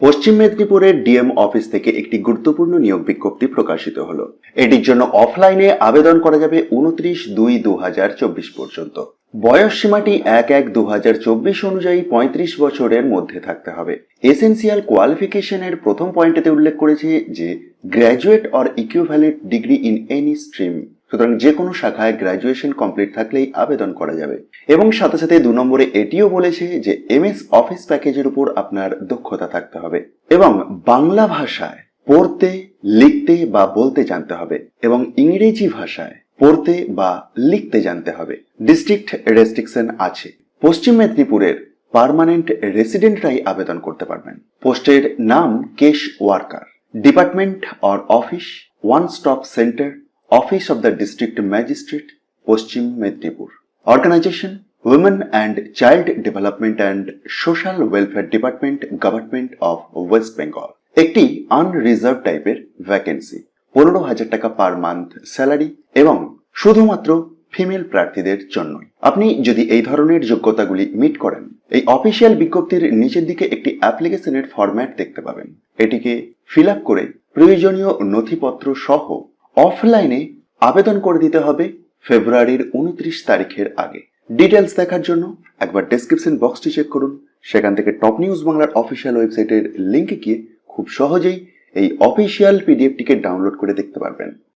পশ্চিম মেদিনীপুরের DM office থেকে একটি গুরুত্বপূর্ণ নিয়োগ বিজ্ঞপ্তি প্রকাশিত হলো। এটির জন্য অফলাইনে আবেদন করা যাবে 29/2/2024 পর্যন্ত। বয়স সীমাটি 1/1/2024 অনুযায়ী 35 বছরের মধ্যে থাকতে হবে। এসেনশিয়াল কোয়ালিফিকেশনের প্রথম পয়েন্টেতে উল্লেখ করেছে যে graduate or equivalent degree in any stream. সুতরাং যে কোনো শাখায় গ্র্যাজুয়েশন কমপ্লিট থাকলেই আবেদন করা যাবে। এবং সাথে সাথে 2 নম্বরে এটিও বলেছে যে এমএস অফিস প্যাকেজের উপর আপনার দক্ষতা থাকতে হবে এবং বাংলা ভাষায় পড়তে, লিখতে বা বলতে জানতে হবে এবং ইংরেজি ভাষায় পড়তে বা লিখতে জানতে হবে। ডিস্ট্রিক্ট রেস্ট্রিকশন আছে। পশ্চিম মেদিনীপুরের পার্মানেন্ট রেসিডেন্টরাই আবেদন করতে পারবেন। পোস্টের নাম case worker. Department or office one stop centre, office of the district magistrate, Paschim Medinipur. Organisation women and child development and social welfare department, government of West Bengal. একটি আনরিজার্ভ টাইপের ভ্যাকেন্সি। 15,000 টাকা পার মান্থ স্যালারি এবং শুধুমাত্র female প্রার্থীদের জন্যই। আপনি যদি এই ধরনের যোগ্যতাগুলি মিট করেন, এই অফিসিয়াল বিজ্ঞপ্তির নিচের দিকে একটি অ্যাপ্লিকেশনের ফরম্যাট দেখতে পাবেন। এটিকে ফিল আপ করে প্রয়োজনীয় নথিপত্র সহ অফলাইনে আবেদন করে দিতে হবে ফেব্রুয়ারির 29 তারিখের আগে। ডিটেলস দেখার জন্য একবার ডেসক্রিপশন বক্সটি চেক করুন। সেখান থেকে টপ নিউজ বাংলার অফিসিয়াল ওয়েবসাইটের লিঙ্কে গিয়ে খুব সহজেই এই অফিসিয়াল পিডিএফটিকে ডাউনলোড করে দেখতে পারবেন।